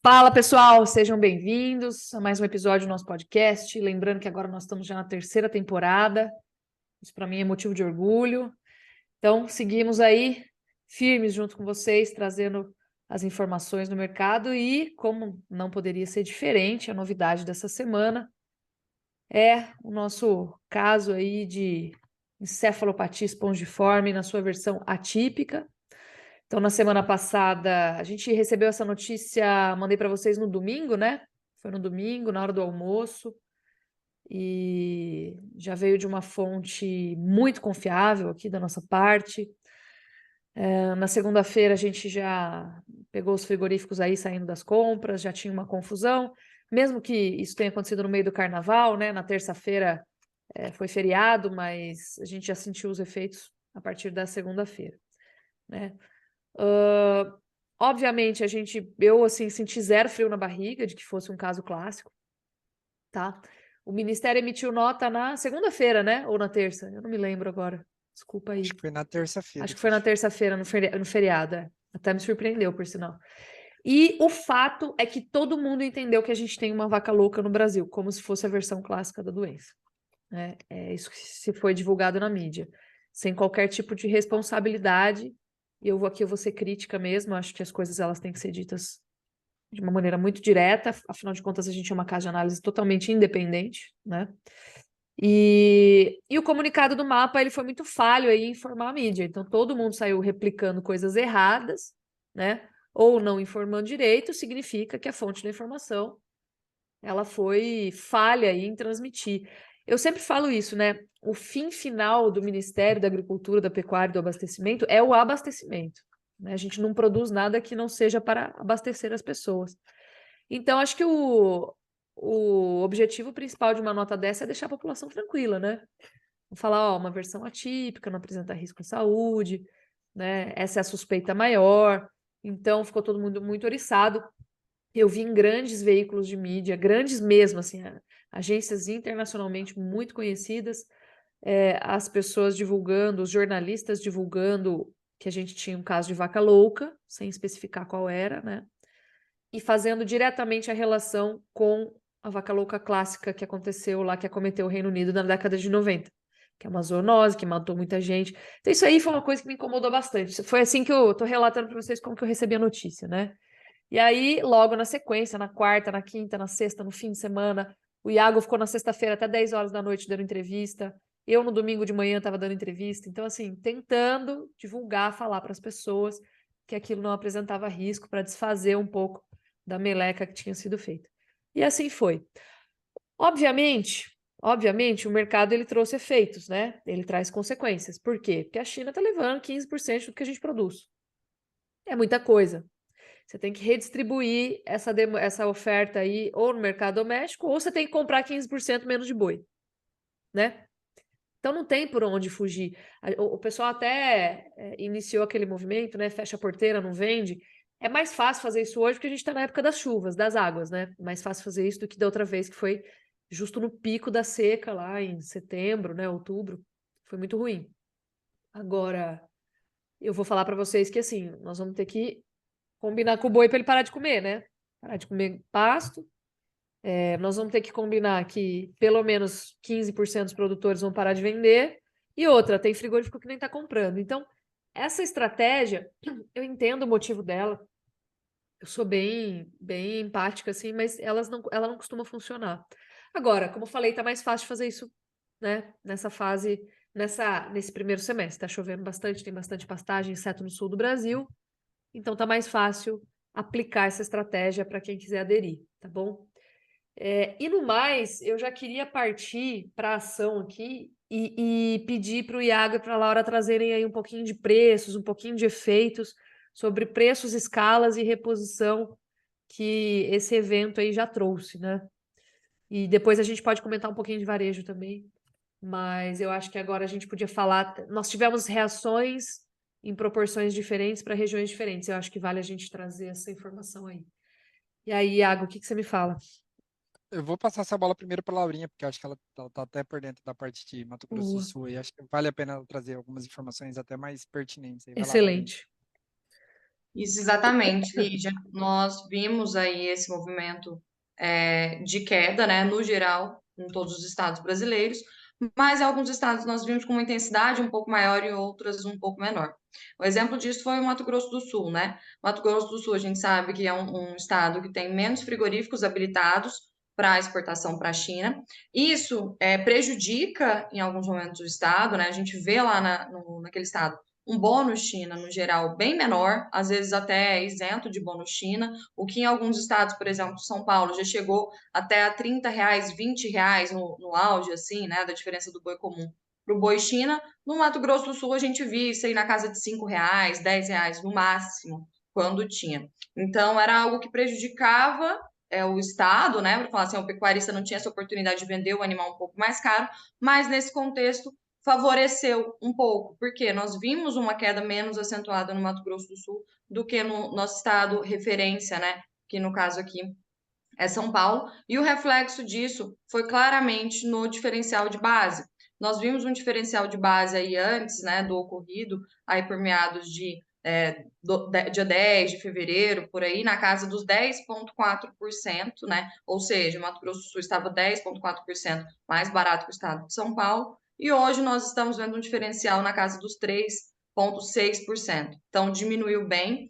Fala, pessoal, sejam bem-vindos a mais um episódio do nosso podcast. Lembrando que agora nós estamos já na terceira temporada, isso para mim é motivo de orgulho. Então, seguimos aí firmes junto com vocês, trazendo as informações do mercado e, como não poderia ser diferente, a novidade dessa semana é o nosso caso aí de encefalopatia espongiforme na sua versão atípica. Então, na semana passada, a gente recebeu essa notícia, mandei para vocês no domingo, né? Foi no domingo, na hora do almoço, e já veio de uma fonte muito confiável aqui da nossa parte. Na segunda-feira, a gente já pegou os frigoríficos aí saindo das compras, já tinha uma confusão, mesmo que isso tenha acontecido no meio do carnaval, né? Na terça-feira, foi feriado, mas a gente já sentiu os efeitos a partir da segunda-feira, né? Obviamente, eu assim senti zero frio na barriga de que fosse um caso clássico, tá? O Ministério emitiu nota na segunda-feira, né? Ou na terça? Eu não me lembro agora. Desculpa aí. Acho que foi na terça-feira, Acho que foi na Cris. terça-feira, no feriado. Até me surpreendeu, por sinal. E o fato é que todo mundo entendeu que a gente tem uma vaca louca no Brasil, como se fosse a versão clássica da doença, né? É isso que se foi divulgado na mídia, sem qualquer tipo de responsabilidade. E eu vou ser crítica mesmo, acho que as coisas elas têm que ser ditas de uma maneira muito direta, afinal de contas a gente é uma casa de análise totalmente independente, né? E o comunicado do mapa ele foi muito falho aí em informar a mídia, então todo mundo saiu replicando coisas erradas, né? Ou não informando direito, significa que a fonte da informação ela foi falha aí em transmitir. Eu sempre falo isso, né? O fim final do Ministério da Agricultura, da Pecuária e do Abastecimento é o abastecimento, né? A gente não produz nada que não seja para abastecer as pessoas. Então, acho que o objetivo principal de uma nota dessa é deixar a população tranquila, né? Falar, ó, uma versão atípica, não apresenta risco à saúde, né? Essa é a suspeita maior. Então, ficou todo mundo muito oriçado. Eu vi em grandes veículos de mídia, grandes mesmo, assim, agências internacionalmente muito conhecidas, as pessoas divulgando, os jornalistas divulgando que a gente tinha um caso de vaca louca, sem especificar qual era, né? E fazendo diretamente a relação com a vaca louca clássica que aconteceu lá, que acometeu o Reino Unido na década de 90, que é uma zoonose, que matou muita gente. Então, isso aí foi uma coisa que me incomodou bastante. Foi assim que eu tô relatando para vocês como que eu recebi a notícia, né? E aí, logo na sequência, na quarta, na quinta, na sexta, no fim de semana, o Iago ficou na sexta-feira até 10 horas da noite dando entrevista. Eu, no domingo de manhã, estava dando entrevista. Então, assim, tentando divulgar, falar para as pessoas que aquilo não apresentava risco para desfazer um pouco da meleca que tinha sido feita. E assim foi. Obviamente, o mercado ele trouxe efeitos, né? Ele traz consequências. Por quê? Porque a China está levando 15% do que a gente produz. É muita coisa. Você tem que redistribuir essa oferta aí ou no mercado doméstico, ou você tem que comprar 15% menos de boi, né? Então não tem por onde fugir. O pessoal até iniciou aquele movimento, né? Fecha a porteira, não vende. É mais fácil fazer isso hoje porque a gente está na época das chuvas, das águas, né? Mais fácil fazer isso do que da outra vez, que foi justo no pico da seca, lá em setembro, né? Outubro. Foi muito ruim. Agora, eu vou falar para vocês que assim, nós vamos ter que combinar com o boi para ele parar de comer, né? Parar de comer pasto. Nós vamos ter que combinar que pelo menos 15% dos produtores vão parar de vender. E outra, tem frigorífico que nem está comprando. Então, essa estratégia, eu entendo o motivo dela. Eu sou bem empática, assim, mas ela não costuma funcionar. Agora, como eu falei, tá mais fácil fazer isso, né? Nessa fase, nesse primeiro semestre. Tá chovendo bastante, tem bastante pastagem, exceto no sul do Brasil. Então tá mais fácil aplicar essa estratégia para quem quiser aderir, tá bom? E no mais, eu já queria partir para a ação aqui e pedir para o Iago e para a Laura trazerem aí um pouquinho de preços, um pouquinho de efeitos sobre preços, escalas e reposição que esse evento aí já trouxe, né? E depois a gente pode comentar um pouquinho de varejo também, mas eu acho que agora a gente podia falar. Nós tivemos reações em proporções diferentes para regiões diferentes. Eu acho que vale a gente trazer essa informação aí. E aí, Iago, o que você me fala? Eu vou passar essa bola primeiro para a Laurinha, porque eu acho que ela tá até por dentro da parte de Mato Grosso do Boa. Sul e acho que vale a pena ela trazer algumas informações até mais pertinentes aí. Vai lá, Laurinha. Excelente. Isso, exatamente, Lídia. Nós vimos aí esse movimento de queda, né, no geral, em todos os estados brasileiros, mas em alguns estados nós vimos com uma intensidade um pouco maior e outras um pouco menor. O exemplo disso foi o Mato Grosso do Sul, né? Mato Grosso do Sul, a gente sabe que é um estado que tem menos frigoríficos habilitados para exportação para a China. Isso prejudica, em alguns momentos, o estado, né? A gente vê lá naquele estado um bônus China, no geral, bem menor, às vezes até isento de bônus China, o que em alguns estados, por exemplo, São Paulo, já chegou até a R$ 30, R$ 20 no auge, assim, né, da diferença do boi comum para o boi China. No Mato Grosso do Sul, a gente via isso aí na casa de R$ 5, R$ 10 no máximo, quando tinha. Então, era algo que prejudicava o Estado, né, para falar assim, o pecuarista não tinha essa oportunidade de vender o animal um pouco mais caro, mas nesse contexto favoreceu um pouco, porque nós vimos uma queda menos acentuada no Mato Grosso do Sul do que no nosso estado referência, né? Que no caso aqui é São Paulo, e o reflexo disso foi claramente no diferencial de base. Nós vimos um diferencial de base aí antes, né, do ocorrido, aí por meados de dia 10 de fevereiro, por aí, na casa dos 10,4%, né? Ou seja, o Mato Grosso do Sul estava 10,4% mais barato que o estado de São Paulo, e hoje nós estamos vendo um diferencial na casa dos 3,6%. Então, diminuiu bem.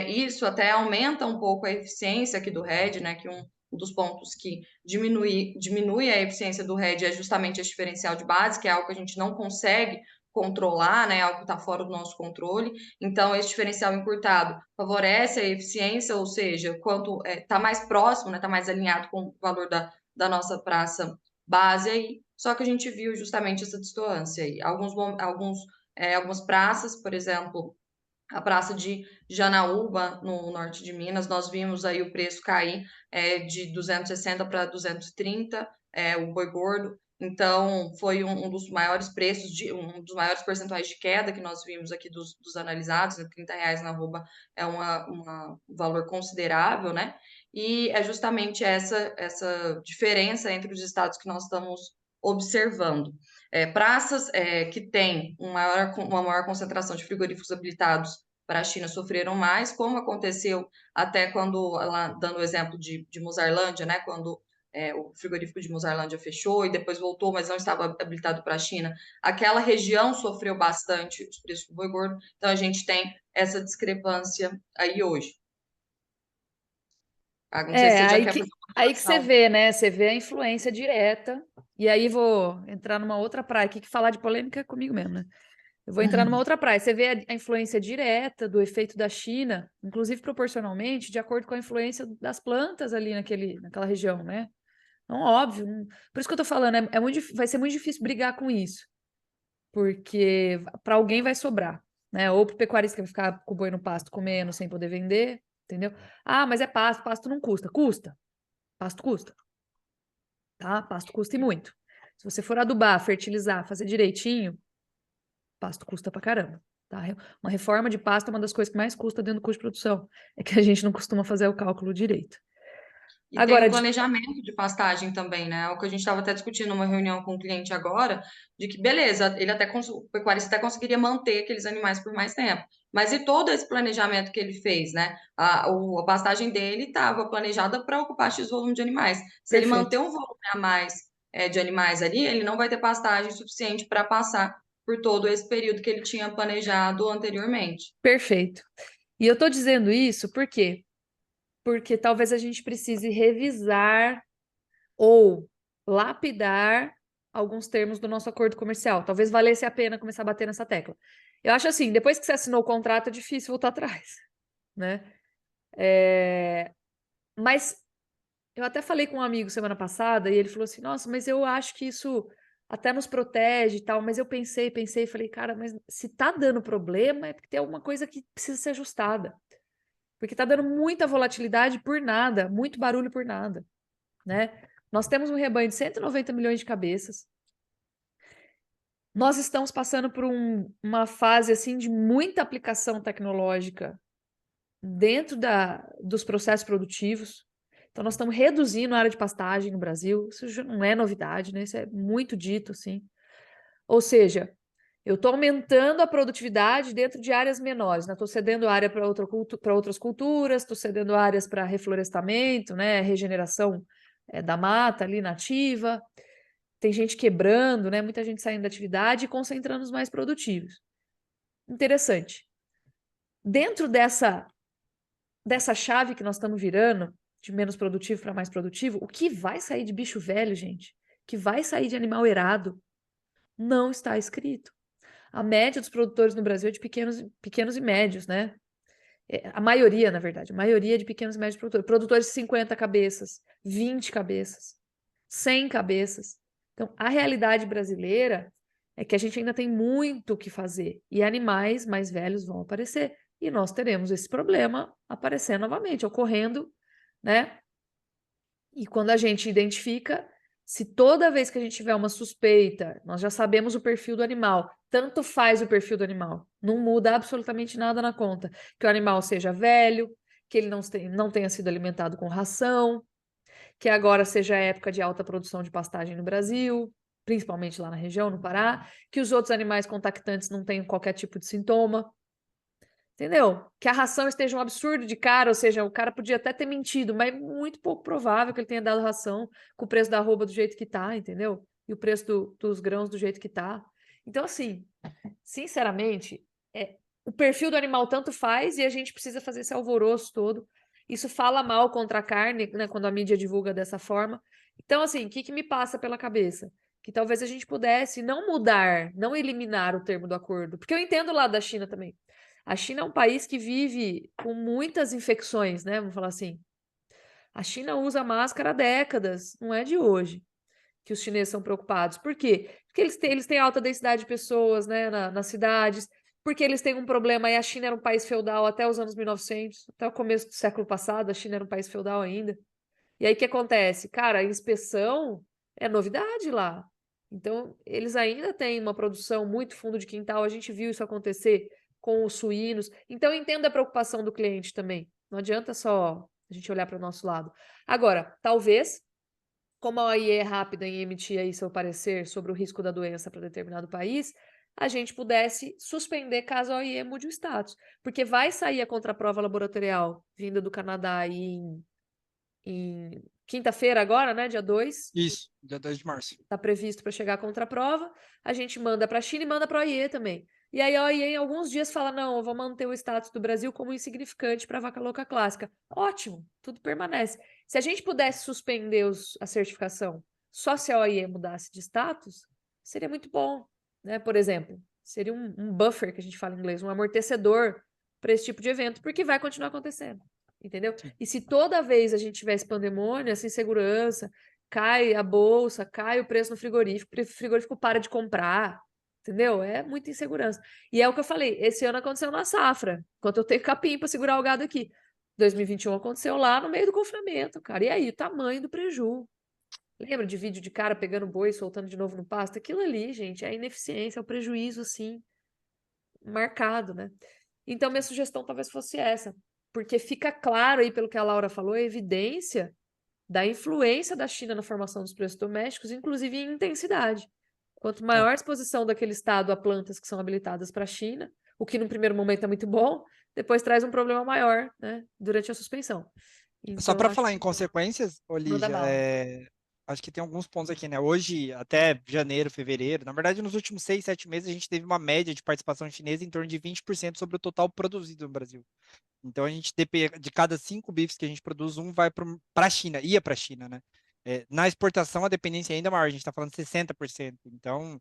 Isso até aumenta um pouco a eficiência aqui do RED, né? Que um dos pontos que diminui a eficiência do RED é justamente esse diferencial de base, que é algo que a gente não consegue controlar, né? Algo que está fora do nosso controle. Então, esse diferencial encurtado favorece a eficiência, ou seja, quanto está mais próximo, né? Está mais alinhado com o valor da nossa praça base aí. Só que a gente viu justamente essa distância aí. Algumas praças, por exemplo, a praça de Janaúba, no norte de Minas, nós vimos aí o preço cair de 260 para 230, o boi gordo. Então, foi um dos maiores preços, um dos maiores percentuais de queda que nós vimos aqui dos analisados, né? R$ 30 na arroba é um valor considerável, né? E é justamente essa diferença entre os estados que nós estamos observando. Praças que têm uma maior concentração de frigoríficos habilitados para a China sofreram mais, como aconteceu até quando, lá, dando o exemplo de Mozarlândia, né, quando o frigorífico de Mozarlândia fechou e depois voltou, mas não estava habilitado para a China. Aquela região sofreu bastante os preços do boi gordo, então a gente tem essa discrepância aí hoje. Não sei se você já Aí quer que, fazer uma aí que você relação. vê, né? Você vê a influência direta. E aí vou entrar numa outra praia aqui, que falar de polêmica é comigo mesmo, né? Eu vou entrar numa outra praia. Você vê a influência direta do efeito da China, inclusive proporcionalmente, de acordo com a influência das plantas ali naquela região, né? Não, óbvio. Por isso que eu tô falando, vai ser muito difícil brigar com isso. Porque para alguém vai sobrar, né? Ou pro pecuarista que vai ficar com o boi no pasto comendo sem poder vender, entendeu? Ah, mas é pasto, pasto não custa. Custa. Pasto custa, tá? Pasto custa e muito. Se você for adubar, fertilizar, fazer direitinho, pasto custa pra caramba, tá? Uma reforma de pasto é uma das coisas que mais custa dentro do custo de produção. É que a gente não costuma fazer o cálculo direito. E tem Agora, um planejamento de pastagem também, né? O que a gente estava até discutindo numa reunião com o cliente agora, de que, beleza, o pecuarista até conseguiria manter aqueles animais por mais tempo. Mas e todo esse planejamento que ele fez, né? A pastagem dele estava planejada para ocupar X volume de animais. Se ele manter perfeito, um volume a mais de animais ali, ele não vai ter pastagem suficiente para passar por todo esse período que ele tinha planejado anteriormente. perfeito. E eu tô dizendo isso por quê? Porque talvez a gente precise revisar ou lapidar alguns termos do nosso acordo comercial. Talvez valesse a pena começar a bater nessa tecla. Eu acho assim, depois que você assinou o contrato, é difícil voltar atrás, né? Mas eu até falei com um amigo semana passada e ele falou assim: Nossa, mas eu acho que isso até nos protege e tal. Mas eu pensei e falei: Cara, mas se tá dando problema é porque tem alguma coisa que precisa ser ajustada. Porque tá dando muita volatilidade por nada, muito barulho por nada, né? Nós temos um rebanho de 190 milhões de cabeças. Nós estamos passando por uma fase assim de muita aplicação tecnológica dentro dos processos produtivos. Então, nós estamos reduzindo a área de pastagem no Brasil. Isso já não é novidade, né? Isso é muito dito, assim. Ou seja, Eu estou aumentando a produtividade dentro de áreas menores, né? Estou cedendo área para outras culturas, estou cedendo áreas para reflorestamento, né? Regeneração da mata ali nativa. Tem gente quebrando, né? Muita gente saindo da atividade e concentrando os mais produtivos. Interessante. Dentro dessa chave que nós estamos virando, de menos produtivo para mais produtivo, o que vai sair de bicho velho, gente? O que vai sair de animal errado? Não está escrito. A média dos produtores no Brasil é de pequenos e médios, né? A maioria, na verdade, a maioria de pequenos e médios produtores. Produtores de 50 cabeças, 20 cabeças, 100 cabeças. Então, a realidade brasileira é que a gente ainda tem muito o que fazer. E animais mais velhos vão aparecer. E nós teremos esse problema aparecendo novamente, ocorrendo, né? E quando a gente identifica, se toda vez que a gente tiver uma suspeita, nós já sabemos o perfil do animal, tanto faz o perfil do animal, não muda absolutamente nada na conta. Que o animal seja velho, que ele não tenha sido alimentado com ração, que agora seja a época de alta produção de pastagem no Brasil, principalmente lá na região, no Pará, que os outros animais contactantes não tenham qualquer tipo de sintoma. Entendeu? Que a ração esteja um absurdo de cara, ou seja, o cara podia até ter mentido, mas é muito pouco provável que ele tenha dado ração com o preço da arroba do jeito que tá, entendeu? E o preço dos grãos do jeito que tá. Então, assim, sinceramente, o perfil do animal tanto faz e a gente precisa fazer esse alvoroço todo. Isso fala mal contra a carne, né, quando a mídia divulga dessa forma. Então, assim, o que me passa pela cabeça? Que talvez a gente pudesse não mudar, não eliminar o termo do acordo. Porque eu entendo lá da China também. A China é um país que vive com muitas infecções, né? Vamos falar assim. A China usa máscara há décadas, não é de hoje que os chineses são preocupados. Por quê? Porque eles têm alta densidade de pessoas, né, nas cidades, porque eles têm um problema, e a China era um país feudal até os anos 1900, até o começo do século passado, a China era um país feudal ainda. E aí o que acontece? Cara, a inspeção é novidade lá. Então, eles ainda têm uma produção muito fundo de quintal, a gente viu isso acontecer com os suínos. Então, entenda a preocupação do cliente também. Não adianta só a gente olhar para o nosso lado. Agora, talvez, como a OIE é rápida em emitir aí seu parecer sobre o risco da doença para determinado país, a gente pudesse suspender caso a OIE mude o status. Porque vai sair a contraprova laboratorial vinda do Canadá aí em quinta-feira agora, né, dia 2, Isso, dia 2 de março. está previsto para chegar a contraprova, a gente manda para a China e manda para a OIE também. E aí a OIE em alguns dias fala, não, eu vou manter o status do Brasil como insignificante para a vaca louca clássica. Ótimo, tudo permanece. Se a gente pudesse suspender a certificação só se a OIE mudasse de status, seria muito bom, né? Por exemplo, seria um buffer, que a gente fala em inglês, um amortecedor para esse tipo de evento, porque vai continuar acontecendo. Entendeu? Sim. E se toda vez a gente tivesse pandemônio, essa insegurança, cai a bolsa, cai o preço no frigorífico, o frigorífico para de comprar, entendeu? É muita insegurança. E é o que eu falei, esse ano aconteceu na safra, enquanto eu tenho capim para segurar o gado aqui. 2021 aconteceu lá no meio do confinamento, cara. E aí, o tamanho do preju. Lembra de vídeo de cara pegando boi e soltando de novo no pasto? Aquilo ali, gente, é a ineficiência, é o prejuízo, assim, marcado, né? Então, minha sugestão talvez fosse essa, porque fica claro aí, pelo que a Laura falou, a evidência da influência da China na formação dos preços domésticos, inclusive em intensidade. Quanto maior a exposição daquele estado a plantas que são habilitadas para a China, o que no primeiro momento é muito bom, depois traz um problema maior, né, durante a suspensão. Só Então, para acho falar em que consequências, manda Olívia, bala. acho que tem alguns pontos aqui, né? Hoje, até janeiro, fevereiro, na verdade, nos últimos 6, 7 meses, a gente teve uma média de participação chinesa em torno de 20% sobre o total produzido no Brasil. Então, a gente, de cada 5 bifes que a gente produz, um vai para a China, ia para a China, né? Na exportação, a dependência é ainda maior, a gente está falando de 60%. Então,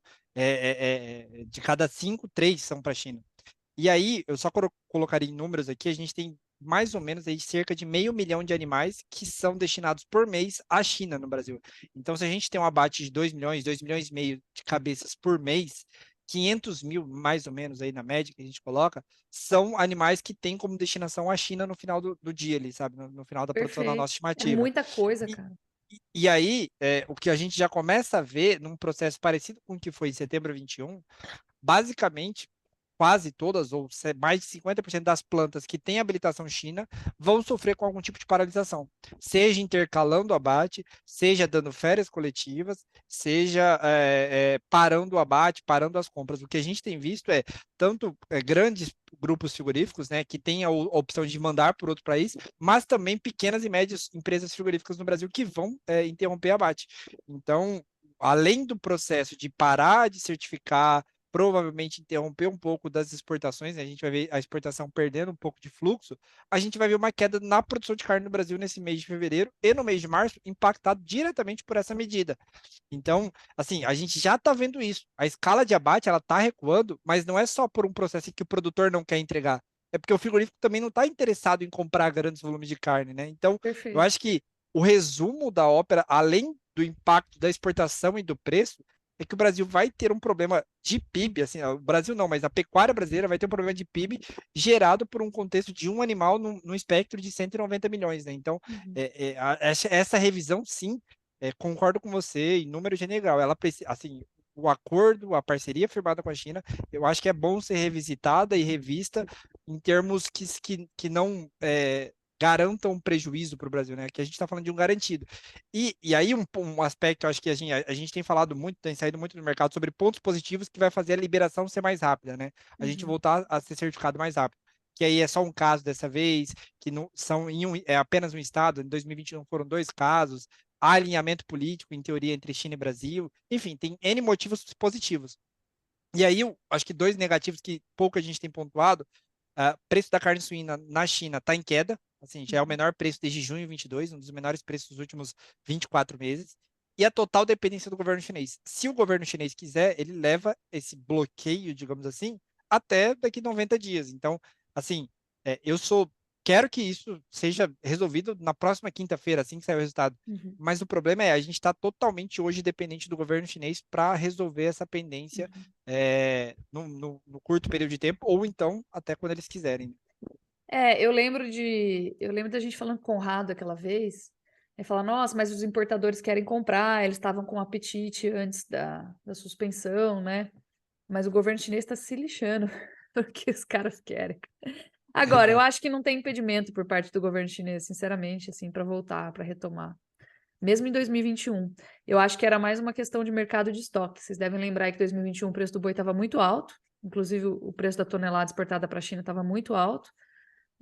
de cada 5, 3 são para a China. E aí, eu só colocaria em números aqui, a gente tem mais ou menos aí cerca de 500 mil de animais que são destinados por mês à China no Brasil. Então, se a gente tem um abate de 2 milhões, 2 milhões e meio de cabeças por mês, 500 mil, mais ou menos, aí na média que a gente coloca, são animais que têm como destinação a China no final do dia ali, sabe? No final da produção da Perfeito. nossa É estimativa. muita coisa, E, cara. e aí, o que a gente já começa a ver num processo parecido com o que foi em setembro 21, basicamente, quase todas, ou mais de 50% das plantas que têm habilitação China vão sofrer com algum tipo de paralisação, seja intercalando o abate, seja dando férias coletivas, seja parando o abate, parando as compras. O que a gente tem visto é tanto grandes grupos frigoríficos, né, que têm a opção de mandar por outro país, mas também pequenas e médias empresas frigoríficas no Brasil que vão interromper abate. Então, além do processo de parar de certificar, provavelmente interromper um pouco das exportações, né? A gente vai ver a exportação perdendo um pouco de fluxo, a gente vai ver uma queda na produção de carne no Brasil nesse mês de fevereiro e no mês de março, impactado diretamente por essa medida. Então, assim, a gente já está vendo isso. A escala de abate, ela está recuando, mas não é só por um processo em que o produtor não quer entregar. É porque o frigorífico também não está interessado em comprar grandes volumes de carne, né? Então, eu Perfeito. acho que o resumo da ópera, além do impacto da exportação e do preço, é que o Brasil vai ter um problema de PIB, assim, o Brasil não, mas a pecuária brasileira vai ter um problema de PIB gerado por um contexto de um animal no espectro de 190 milhões, né? Então, Uhum. essa revisão, sim, concordo com você, em número general, ela precisa, assim, o acordo, a parceria firmada com a China, eu acho que é bom ser revisitada e revista em termos que não garantam um prejuízo para o Brasil, né? Que a gente está falando de um garantido. E aí um aspecto, eu acho que a gente tem falado muito, tem saído muito no mercado sobre pontos positivos que vai fazer a liberação ser mais rápida, né? A gente Uhum. voltar a ser certificado mais rápido. Que aí é só um caso dessa vez, que não são apenas um estado, em 2021 foram 2 casos, há alinhamento político, em teoria, entre China e Brasil, enfim, tem N motivos positivos. E aí, eu acho que 2 negativos que pouco a gente tem pontuado, preço da carne suína na China está em queda, assim, já é o menor preço desde junho de 22, um dos menores preços dos últimos 24 meses, e a total dependência do governo chinês. Se o governo chinês quiser, ele leva esse bloqueio, digamos assim, até daqui 90 dias. Então, assim, eu quero que isso seja resolvido na próxima quinta-feira, assim que sair o resultado. Uhum. Mas o problema é, a gente está totalmente hoje dependente do governo chinês para resolver essa pendência Uhum. no curto período de tempo, ou então até quando eles quiserem. Eu lembro da gente falando com o Conrado aquela vez, e falar, nossa, mas os importadores querem comprar, eles estavam com apetite antes da suspensão, né? Mas o governo chinês está se lixando porque os caras querem. Agora, eu Exato. acho que não tem impedimento por parte do governo chinês, sinceramente, assim, para voltar, para retomar. Mesmo em 2021. Eu acho que era mais uma questão de mercado de estoque. Vocês devem lembrar que em 2021 o preço do boi estava muito alto, inclusive o preço da tonelada exportada para a China estava muito alto.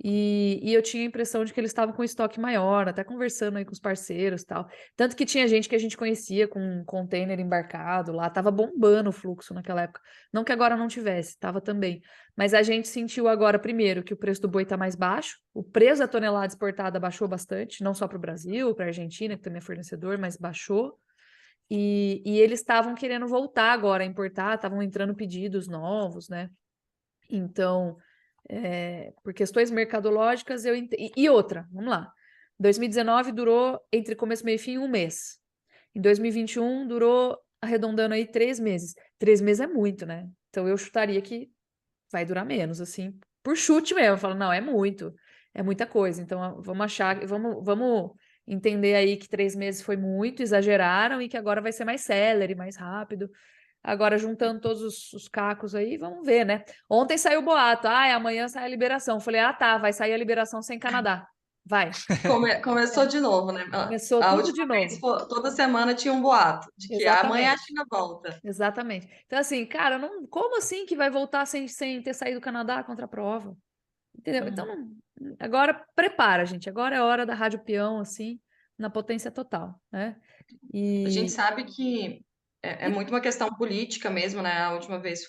E eu tinha a impressão de que eles estavam com estoque maior, até conversando aí com os parceiros e tal. Tanto que tinha gente que a gente conhecia com um container embarcado lá, tava bombando o fluxo naquela época. Não que agora não tivesse, tava também. Mas a gente sentiu agora, primeiro, que o preço do boi tá mais baixo, o preço da tonelada exportada baixou bastante, não só para o Brasil, para a Argentina, que também é fornecedor, mas baixou. E eles estavam querendo voltar agora a importar, estavam entrando pedidos novos, né? Então, por questões mercadológicas, e outra, vamos lá. 2019 durou entre começo, meio e fim 1 mês. Em 2021 durou, arredondando aí, 3 meses. 3 meses é muito, né? Então eu chutaria que vai durar menos, assim, por chute mesmo. Eu falo, não, é muita coisa. Então vamos achar, vamos entender aí que 3 meses foi muito, exageraram e que agora vai ser mais célere, mais rápido. Agora, juntando todos os cacos aí, vamos ver, né? Ontem saiu o boato, amanhã sai a liberação. Falei, tá, vai sair a liberação sem Canadá. Vai. Começou de novo, né? Começou A tudo de última vez, novo. toda semana tinha um boato de que amanhã a Exatamente. China volta. Exatamente. Então, assim, cara, não, como assim que vai voltar sem ter saído do Canadá contra a prova? Entendeu? Então, agora prepara, gente. Agora é hora da Rádio Peão, assim, na potência total, né? A gente E, sabe que é e muito uma questão política mesmo, né? A última vez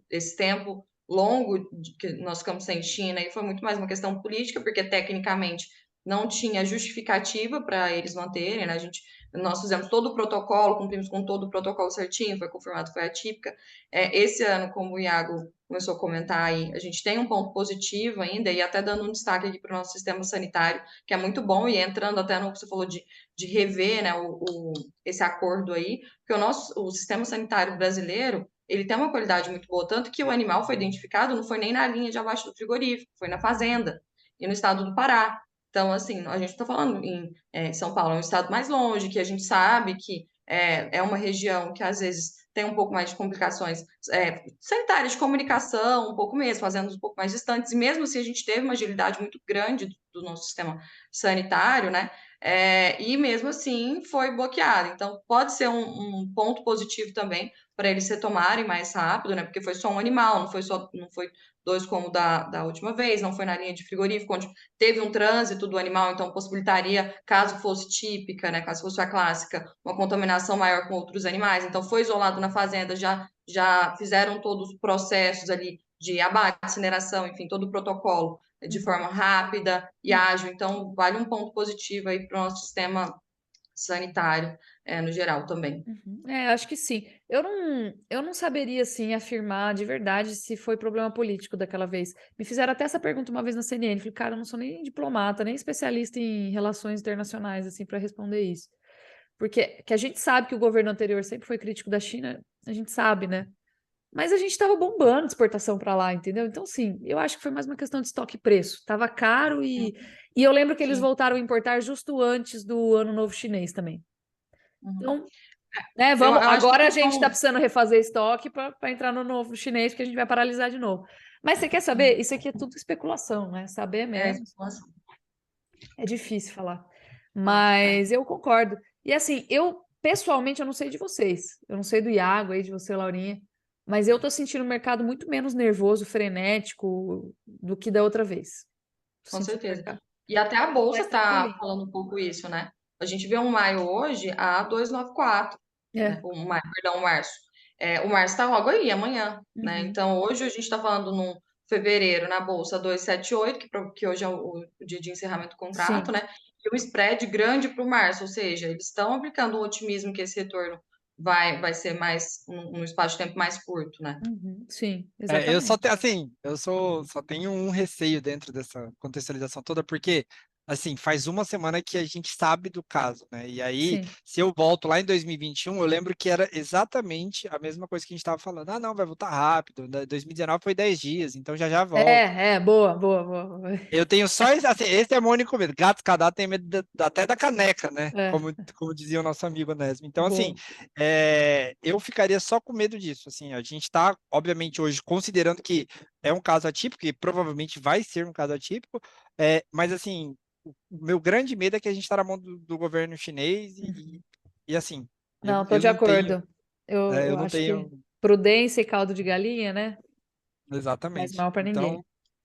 esse tempo longo que nós ficamos sem China e foi muito mais uma questão política, porque tecnicamente não tinha justificativa para eles manterem, né? Nós fizemos todo o protocolo, cumprimos com todo o protocolo certinho, foi confirmado, foi atípica. Esse ano, como o Iago começou a comentar aí, a gente tem um ponto positivo ainda, e até dando um destaque aqui para o nosso sistema sanitário, que é muito bom, e entrando até no que você falou de rever, né, esse acordo aí, porque o sistema sanitário brasileiro, ele tem uma qualidade muito boa, tanto que o animal foi identificado, não foi nem na linha de abaixo do frigorífico, foi na fazenda, e no estado do Pará. Então, assim, a gente está falando em São Paulo, é um estado mais longe, que a gente sabe que é uma região que, às vezes, tem um pouco mais de complicações sanitárias, de comunicação, um pouco mesmo, fazendo um pouco mais distantes, e mesmo assim a gente teve uma agilidade muito grande do nosso sistema sanitário, né? E mesmo assim foi bloqueado. Então, pode ser um ponto positivo também para eles retomarem mais rápido, né? Porque foi só um animal, não foi 2 como da última vez, não foi na linha de frigorífico, onde teve um trânsito do animal, então possibilitaria, caso fosse típica, né? Caso fosse a clássica, uma contaminação maior com outros animais. Então, foi isolado na fazenda, já fizeram todos os processos ali de abate, incineração, enfim, todo o protocolo de forma rápida e ágil. Então, vale um ponto positivo aí para o nosso sistema sanitário, no geral também. Acho que sim. Eu não saberia, assim, afirmar de verdade se foi problema político daquela vez. Me fizeram até essa pergunta uma vez na CNN. Falei, cara, eu não sou nem diplomata, nem especialista em relações internacionais, assim, para responder isso. Porque que a gente sabe que o governo anterior sempre foi crítico da China, a gente sabe, né? Mas a gente estava bombando de exportação para lá, entendeu? Então, sim, eu acho que foi mais uma questão de estoque e preço. Tava caro e eu lembro que eles Sim. voltaram a importar justo antes do Ano Novo Chinês também. Então, né, Eu acho agora a que gente está precisando refazer estoque para entrar no novo chinês, porque a gente vai paralisar de novo. Mas você quer saber? Isso aqui é tudo especulação, né? Saber mesmo. É difícil falar. Mas eu concordo. E assim, pessoalmente, eu não sei de vocês. Eu não sei do Iago aí, de você, Laurinha. Mas eu tô sentindo o mercado muito menos nervoso, frenético do que da outra vez. Tô Com sentindo o certeza. mercado E até a Bolsa mais está tranquilinho. falando um pouco isso, né? A gente vê um maio hoje a 2,94, né? É. O maio, perdão, o março. O março está logo aí, amanhã, né? Uhum. Então, hoje a gente está falando num fevereiro na Bolsa 2,78, que hoje é o dia de encerramento do contrato, Sim. né? E o spread grande para o março, ou seja, eles estão aplicando um otimismo que esse retorno vai ser mais um espaço de tempo mais curto, né? Uhum. Sim, Eu só exatamente. tenho, assim, só tenho um receio dentro dessa contextualização toda, porque, assim, faz uma semana que a gente sabe do caso, né? E aí, Sim. se eu volto lá em 2021, eu lembro que era exatamente a mesma coisa que a gente estava falando. Ah, não, vai voltar rápido. 2019 foi 10 dias, então já volta. Boa, boa, boa, boa. Eu tenho só esse, assim, esse é o meu único medo. Gato escaldado tem medo até da caneca, né? É, Como dizia o nosso amigo Onésimo. Então, assim, boa. eu ficaria só com medo disso. Assim, a gente está, obviamente, hoje considerando que é um caso atípico, e provavelmente vai ser um caso atípico, mas, assim, o meu grande medo é que a gente está na mão do governo chinês e assim, Não, tô eu de não tenho, acordo. Eu eu não acho que tenho, prudência e caldo de galinha, né? Faz exatamente. mal pra ninguém. Então,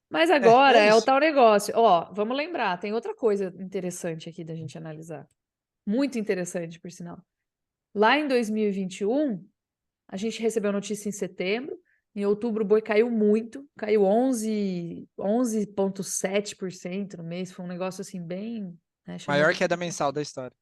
Mas agora é é o isso. tal negócio. Ó, vamos lembrar, tem outra coisa interessante aqui da gente analisar. Muito interessante, por sinal. Lá em 2021, a gente recebeu notícia em setembro. Em outubro, o boi caiu muito, caiu 11,7% no mês. Foi um negócio assim bem, né, chamou Maior muita queda atenção. mensal da história.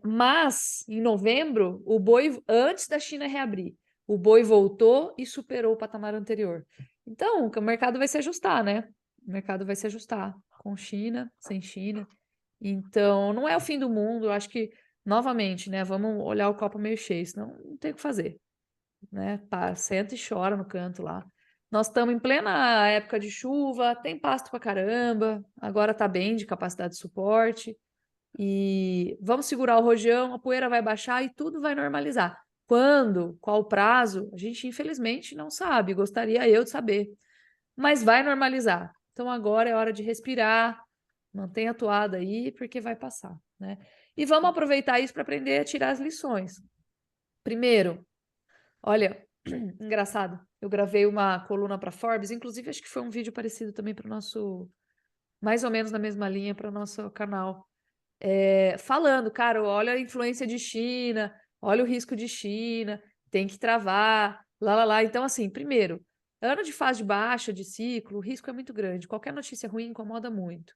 Mas, em novembro, o boi, antes da China reabrir, o boi voltou e superou o patamar anterior. Então, o mercado vai se ajustar, né? O mercado vai se ajustar com China, sem China. Então, não é o fim do mundo. Eu acho que, novamente, né? Vamos olhar o copo meio cheio, senão não tem o que fazer, né? Pá, senta e chora no canto lá. Nós estamos em plena época de chuva, tem pasto pra caramba, agora tá bem de capacidade de suporte. E vamos segurar o rojão, a poeira vai baixar e tudo vai normalizar. Quando? Qual o prazo? A gente, infelizmente, não sabe. Gostaria eu de saber. Mas vai normalizar. Então agora é hora de respirar, mantenha a toada aí, porque vai passar, né? E vamos aproveitar isso para aprender a tirar as lições. Primeiro, olha, engraçado, eu gravei uma coluna para Forbes, inclusive acho que foi um vídeo parecido também para o nosso, mais ou menos na mesma linha para o nosso canal falando, cara, olha a influência de China, olha o risco de China, tem que travar, lá, lá, lá. Então, assim, primeiro, ano de fase baixa de ciclo, o risco é muito grande. Qualquer notícia ruim incomoda muito.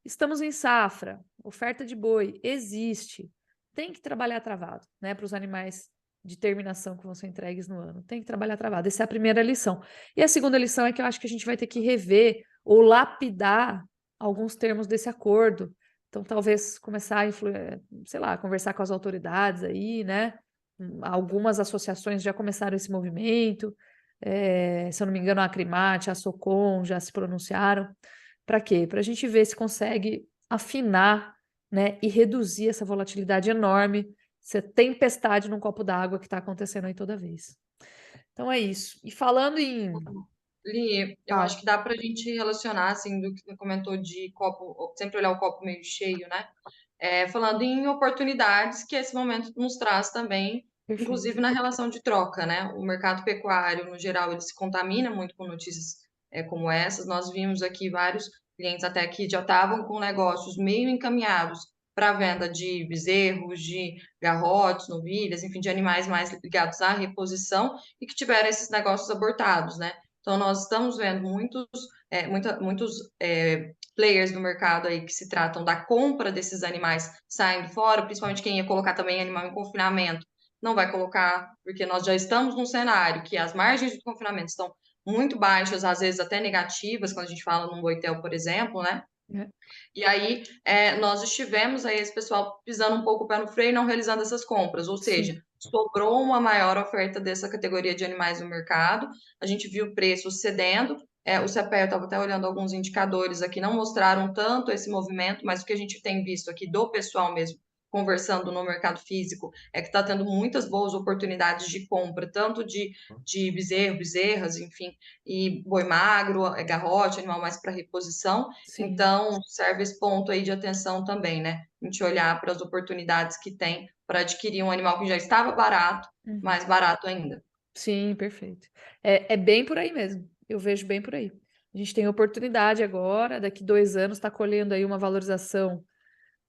Estamos em safra, oferta de boi existe. Tem que trabalhar travado, né, para os animais de terminação que vão ser entregues no ano. Tem que trabalhar travado. Essa é a primeira lição. E a segunda lição é que eu acho que a gente vai ter que rever ou lapidar alguns termos desse acordo. Então, talvez começar a sei lá, conversar com as autoridades aí, né? Algumas associações já começaram esse movimento. Se eu não me engano, a Acrimate, a Socom já se pronunciaram. Para quê? Para a gente ver se consegue afinar, né, e reduzir essa volatilidade enorme tempestade num copo d'água que está acontecendo aí toda vez. Então é isso. E falando em... Li, eu acho Fala. que dá para a gente relacionar, assim, do que você comentou de copo, sempre olhar o copo meio cheio, né? Falando em oportunidades que esse momento nos traz também, Perfeito. inclusive na relação de troca, né? O mercado pecuário, no geral, ele se contamina muito com notícias como essas. Nós vimos aqui vários clientes até que já estavam com negócios meio encaminhados para a venda de bezerros, de garrotes, novilhas, enfim, de animais mais ligados à reposição e que tiveram esses negócios abortados, né? Então, nós estamos vendo muitos players no mercado aí que se tratam da compra desses animais saindo fora, principalmente quem ia colocar também animal em confinamento, não vai colocar, porque nós já estamos num cenário que as margens do confinamento estão muito baixas, às vezes até negativas, quando a gente fala num boitel, por exemplo, né? É. E aí, nós estivemos aí, esse pessoal pisando um pouco o pé no freio e não realizando essas compras, ou seja, Sim. sobrou uma maior oferta dessa categoria de animais no mercado, a gente viu o preço cedendo, o CPEA, eu estava até olhando alguns indicadores aqui, não mostraram tanto esse movimento, mas o que a gente tem visto aqui do pessoal mesmo, conversando no mercado físico, é que está tendo muitas boas oportunidades de compra, tanto de bezerro, bezerras, enfim, e boi magro, garrote, animal mais para reposição, Sim. então, serve esse ponto aí de atenção também, né? A gente olhar para as oportunidades que tem para adquirir um animal que já estava barato, Uhum. mais barato ainda. Sim, perfeito. É bem por aí mesmo. Eu vejo bem por aí. A gente tem oportunidade agora, daqui 2 anos, está colhendo aí uma valorização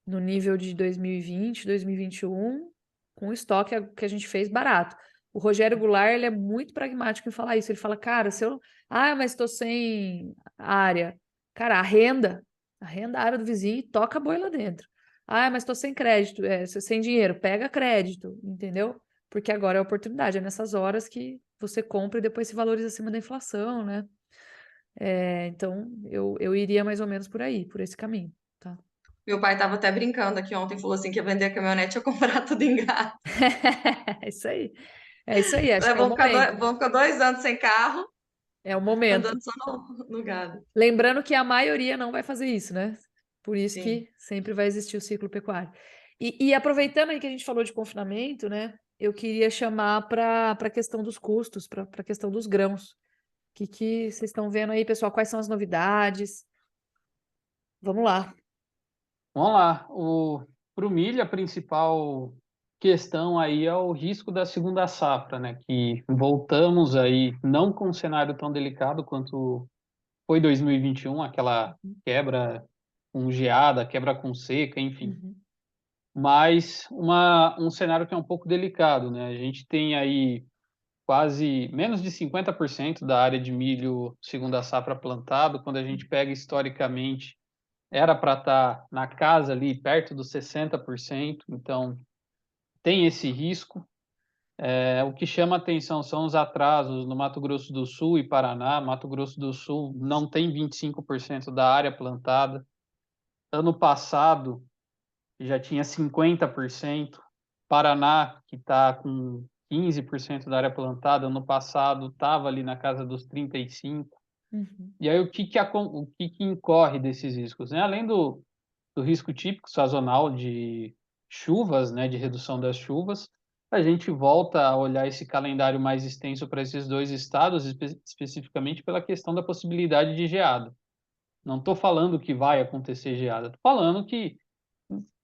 no nível de 2020, 2021, com o estoque que a gente fez barato. O Rogério Goulart, ele é muito pragmático em falar isso. Ele fala, cara, se eu... Ah, mas estou sem área. Cara, arrenda a área do vizinho e toca boi lá dentro. Ah, mas estou sem crédito, sem dinheiro. Pega crédito, entendeu? Porque agora é a oportunidade, é nessas horas que você compra e depois se valoriza acima da inflação, né? Então, eu iria mais ou menos por aí, por esse caminho, tá? Meu pai estava até brincando aqui ontem, falou assim que ia vender a caminhonete e ia comprar tudo em gado. É isso aí. É isso aí, acho que é o momento. Vão ficar 2 anos sem carro, É o momento. andando só no gado. Lembrando que a maioria não vai fazer isso, né? Por isso Sim. que sempre vai existir o ciclo pecuário. E aproveitando aí que a gente falou de confinamento, né? Eu queria chamar para a questão dos custos, para a questão dos grãos. O que vocês estão vendo aí, pessoal? Quais são as novidades? Vamos lá. Vamos lá. Para o milho, a principal questão aí é o risco da segunda safra, né? Que voltamos aí, não com um cenário tão delicado quanto foi 2021, aquela quebra com geada, quebra com seca, enfim. Uhum. Mas um cenário que é um pouco delicado, né? A gente tem aí quase menos de 50% da área de milho segunda safra plantado. Quando a gente pega historicamente, era para estar na casa ali perto dos 60%, então tem esse risco. O que chama atenção são os atrasos no Mato Grosso do Sul e Paraná. Mato Grosso do Sul não tem 25% da área plantada. Ano passado já tinha 50%. Paraná, que está com 15% da área plantada, ano passado estava ali na casa dos 35%. Uhum. E aí o que incorre desses riscos? Né? Além do risco típico sazonal de chuvas, né, de redução das chuvas, a gente volta a olhar esse calendário mais extenso para esses dois estados, especificamente pela questão da possibilidade de geada. Não estou falando que vai acontecer geada, estou falando que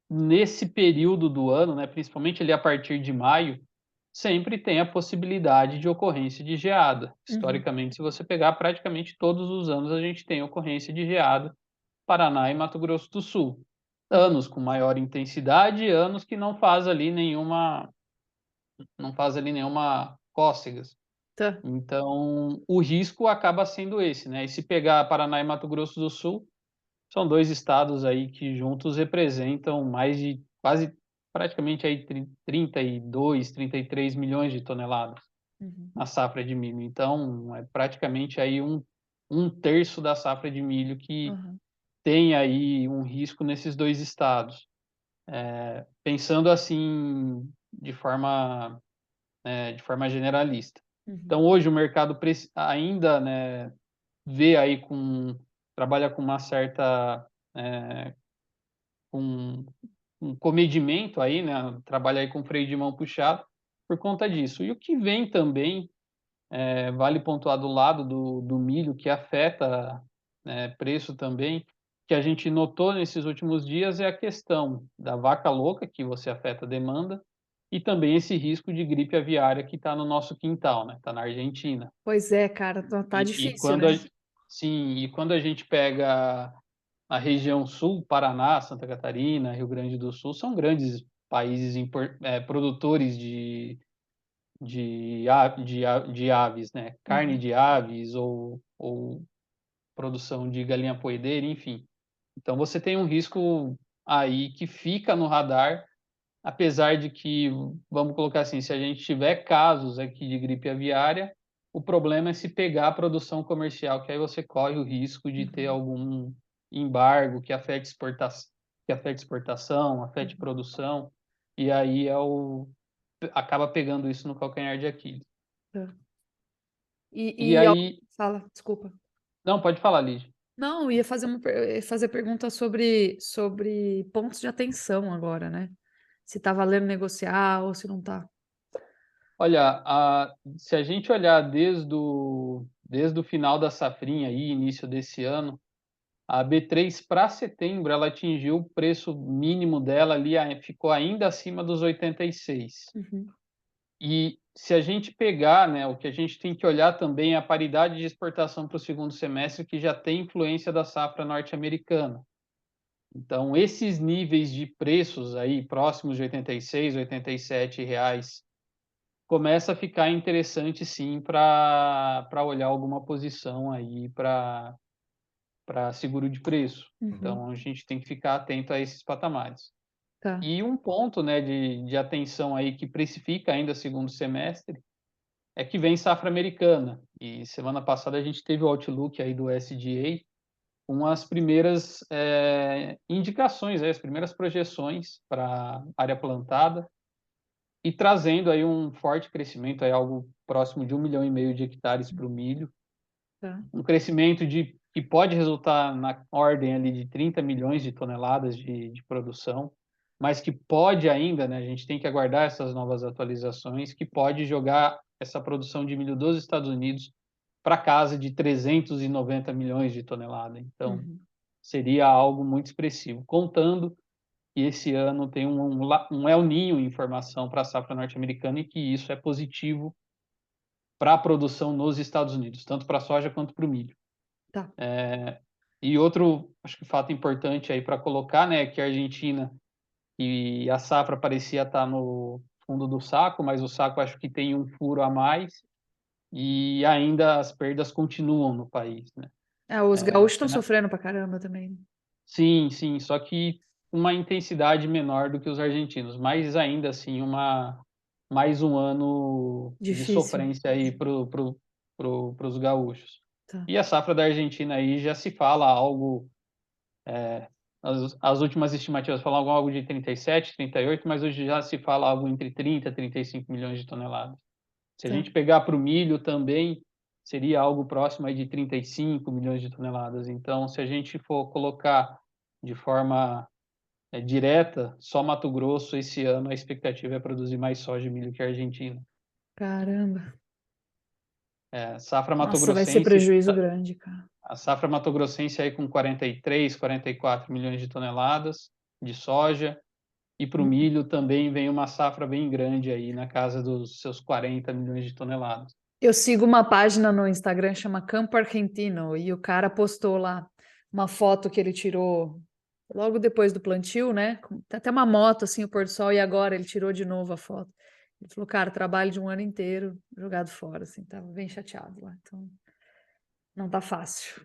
nesse período do ano, né, principalmente ali a partir de maio, sempre tem a possibilidade de ocorrência de geada. Historicamente, se você pegar praticamente todos os anos, a gente tem ocorrência de geada, Paraná e Mato Grosso do Sul. Anos com maior intensidade, anos que não faz ali nenhuma cócegas. Tá. Então, o risco acaba sendo esse, né? E se pegar Paraná e Mato Grosso do Sul, são dois estados aí que juntos representam mais de quase praticamente aí 32, 33 milhões de toneladas Uhum. na safra de milho. Então, é praticamente aí um terço da safra de milho que Uhum. tem aí um risco nesses dois estados. Pensando assim de forma generalista. Uhum. Então, hoje o mercado ainda, né, vê aí trabalha com uma certa com comedimento aí, né? Trabalha aí com freio de mão puxado por conta disso. E o que vem também, vale pontuar do lado do milho, que afeta, né, preço também, que a gente notou nesses últimos dias é a questão da vaca louca, que você afeta a demanda, e também esse risco de gripe aviária que está no nosso quintal, né? Está na Argentina. Pois é, cara, tá E difícil, quando né? sim, e quando a gente pega a região sul, Paraná, Santa Catarina, Rio Grande do Sul, são grandes países produtores de aves, né? Carne Uhum. de aves ou produção de galinha poedeira, enfim. Então você tem um risco aí que fica no radar, apesar de que, vamos colocar assim, se a gente tiver casos aqui de gripe aviária, o problema é se pegar a produção comercial, que aí você corre o risco de ter algum embargo que afete exportação, afete produção, e aí acaba pegando isso no calcanhar de Aquiles. Tá. E E aí, fala, desculpa. não, pode falar, Lígia. Não, eu ia fazer pergunta sobre pontos de atenção agora, né? Se tá valendo negociar ou se não tá. Olha, se a gente olhar desde o final da safrinha aí, início desse ano, a B3 para setembro ela atingiu o preço mínimo dela ali, ficou ainda acima dos 86. Uhum. E se a gente pegar, né, o que a gente tem que olhar também é a paridade de exportação para o segundo semestre, que já tem influência da safra norte-americana. Então, esses níveis de preços aí próximos de 86, 87 reais começa a ficar interessante sim para olhar alguma posição aí para seguro de preço. Uhum. Então a gente tem que ficar atento a esses patamares. Tá. E um ponto, né, de atenção aí que precifica ainda segundo semestre é que vem safra americana. E semana passada a gente teve o outlook aí do SDA com as primeiras indicações, as primeiras projeções para área plantada e trazendo aí um forte crescimento, aí algo próximo de 1,5 milhão de hectares para o milho, Tá. um crescimento que pode resultar na ordem ali de 30 milhões de toneladas de produção, mas que pode ainda, né, a gente tem que aguardar essas novas atualizações, que pode jogar essa produção de milho dos Estados Unidos para casa de 390 milhões de toneladas. Então, Uhum. seria algo muito expressivo, contando que esse ano tem um El Niño em formação para a safra norte-americana e que isso é positivo para a produção nos Estados Unidos, tanto para a soja quanto para o milho. Tá. E outro, acho que fato importante aí para colocar, né, que a Argentina e a safra parecia estar no fundo do saco, mas o saco acho que tem um furo a mais e ainda as perdas continuam no país, né? Os gaúchos estão sofrendo pra caramba também. Sim, sim, só que uma intensidade menor do que os argentinos, mas ainda assim mais um ano de Difícil. sofrência aí pros gaúchos. Tá. E a safra da Argentina aí já se fala algo, as últimas estimativas falam algo de 37, 38, mas hoje já se fala algo entre 30 e 35 milhões de toneladas. Se a Tá. gente pegar para o milho também, seria algo próximo aí de 35 milhões de toneladas. Então, se a gente for colocar de forma direta, só Mato Grosso esse ano a expectativa é produzir mais soja e milho que a Argentina. Caramba. Safra Nossa, vai ser mato-grossense, prejuízo grande, cara. a safra mato-grossense aí com 43, 44 milhões de toneladas de soja, e para o milho também vem uma safra bem grande aí, na casa dos seus 40 milhões de toneladas. Eu sigo uma página no Instagram chama Campo Argentino e o cara postou lá uma foto que ele tirou logo depois do plantio, né? Tem até uma moto assim, o pôr do sol, e agora ele tirou de novo a foto. Ele falou, cara, trabalho de um ano inteiro jogado fora, assim, tava bem chateado lá. Então, não tá fácil.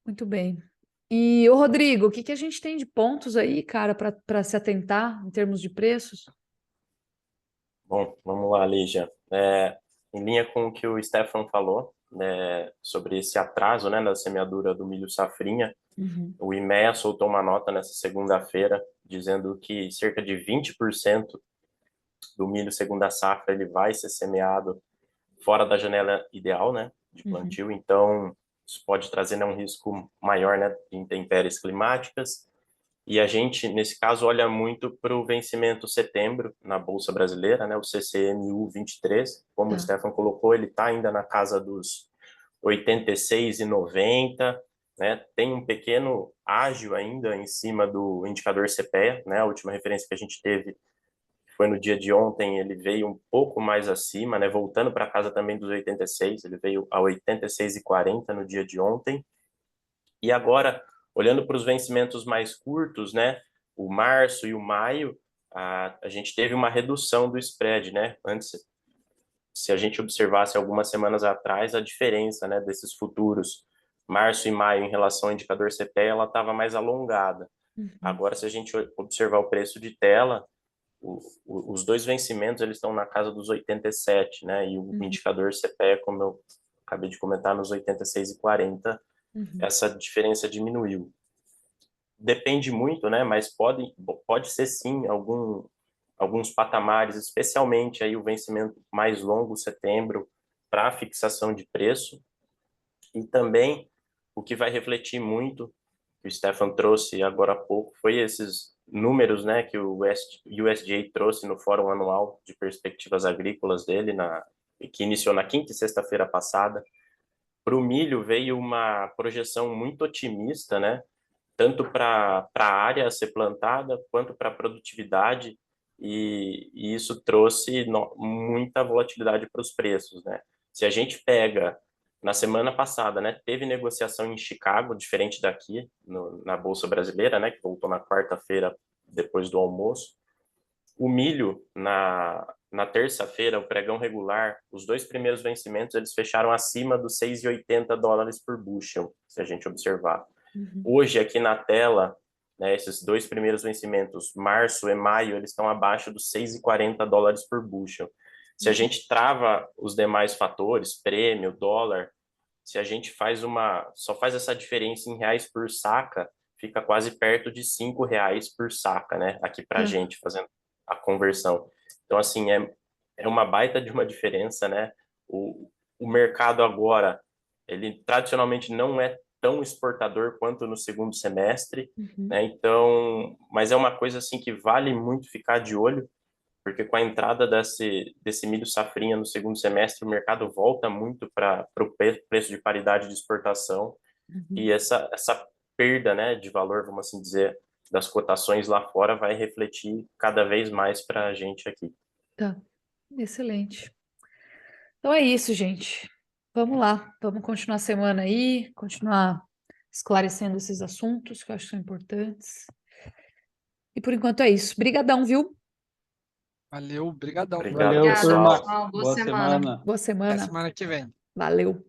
Muito bem. E, ô Rodrigo, o que que a gente tem de pontos aí, cara, para se atentar em termos de preços? Bom, vamos lá, Lígia. Em linha com o que o Stefan falou, né, sobre esse atraso, né, na semeadura do milho safrinha, o IMEA soltou uma nota nessa segunda-feira dizendo que cerca de 20% do milho segunda safra ele vai ser semeado fora da janela ideal, né, de plantio. Então, isso pode trazer, né, um risco maior, né, de intempéries climáticas E a gente, nesse caso, olha muito para o vencimento setembro na Bolsa Brasileira, né, o CCNU 23, como o Stefan colocou, ele está ainda na casa dos 86,90, né, tem um pequeno ágio ainda em cima do indicador CPEA, né, a última referência que a gente teve foi no dia de ontem, ele veio um pouco mais acima, né, voltando para casa também dos 86, ele veio a 86,40 no dia de ontem. E agora, olhando para os vencimentos mais curtos, né, o março e o maio, a gente teve uma redução do spread, né? Antes, se a gente observasse algumas semanas atrás, a diferença, né, desses futuros, março e maio, em relação ao indicador CPE, ela estava mais alongada. Agora, se a gente observar o preço de tela, os dois vencimentos eles estão na casa dos 87, né? E o indicador CPE, como eu acabei de comentar, nos 86,40, essa diferença diminuiu. Depende muito, né? Mas pode ser sim alguns patamares, especialmente aí o vencimento mais longo, setembro, para a fixação de preço. E também o que vai refletir muito, que o Stefan trouxe agora há pouco, foi esses números, né, que o USDA trouxe no Fórum Anual de Perspectivas Agrícolas dele, que iniciou na quinta e sexta-feira passada. Para o milho veio uma projeção muito otimista, né, tanto para a área a ser plantada, quanto para a produtividade, e isso trouxe muita volatilidade para os preços, né? Se a gente pega, na semana passada, né, teve negociação em Chicago, diferente daqui, na Bolsa Brasileira, né, que voltou na quarta-feira, depois do almoço. O milho, na terça-feira, o pregão regular, os dois primeiros vencimentos, eles fecharam acima dos 6,80 dólares por bushel, se a gente observar. Hoje, aqui na tela, né, esses dois primeiros vencimentos, março e maio, eles estão abaixo dos 6,40 dólares por bushel. Se a gente trava os demais fatores, prêmio, dólar, se a gente só faz essa diferença em reais por saca, fica quase perto de R$5 por saca, né, aqui para a gente, fazendo a conversão. Então, assim, é uma baita de uma diferença, né? O mercado agora, ele tradicionalmente não é tão exportador quanto no segundo semestre, né? Então, mas é uma coisa assim que vale muito ficar de olho, porque com a entrada desse milho safrinha no segundo semestre, o mercado volta muito para o preço de paridade de exportação, e essa perda, né, de valor, vamos assim dizer, das cotações lá fora vai refletir cada vez mais para a gente aqui. Tá, excelente. Então é isso, gente. Vamos lá, vamos continuar a semana aí, continuar esclarecendo esses assuntos que eu acho que são importantes. E por enquanto é isso. Brigadão, viu? Valeu, brigadão. Obrigado, Valeu, pessoal. turma. Boa semana. Boa Até semana. semana que vem. Valeu.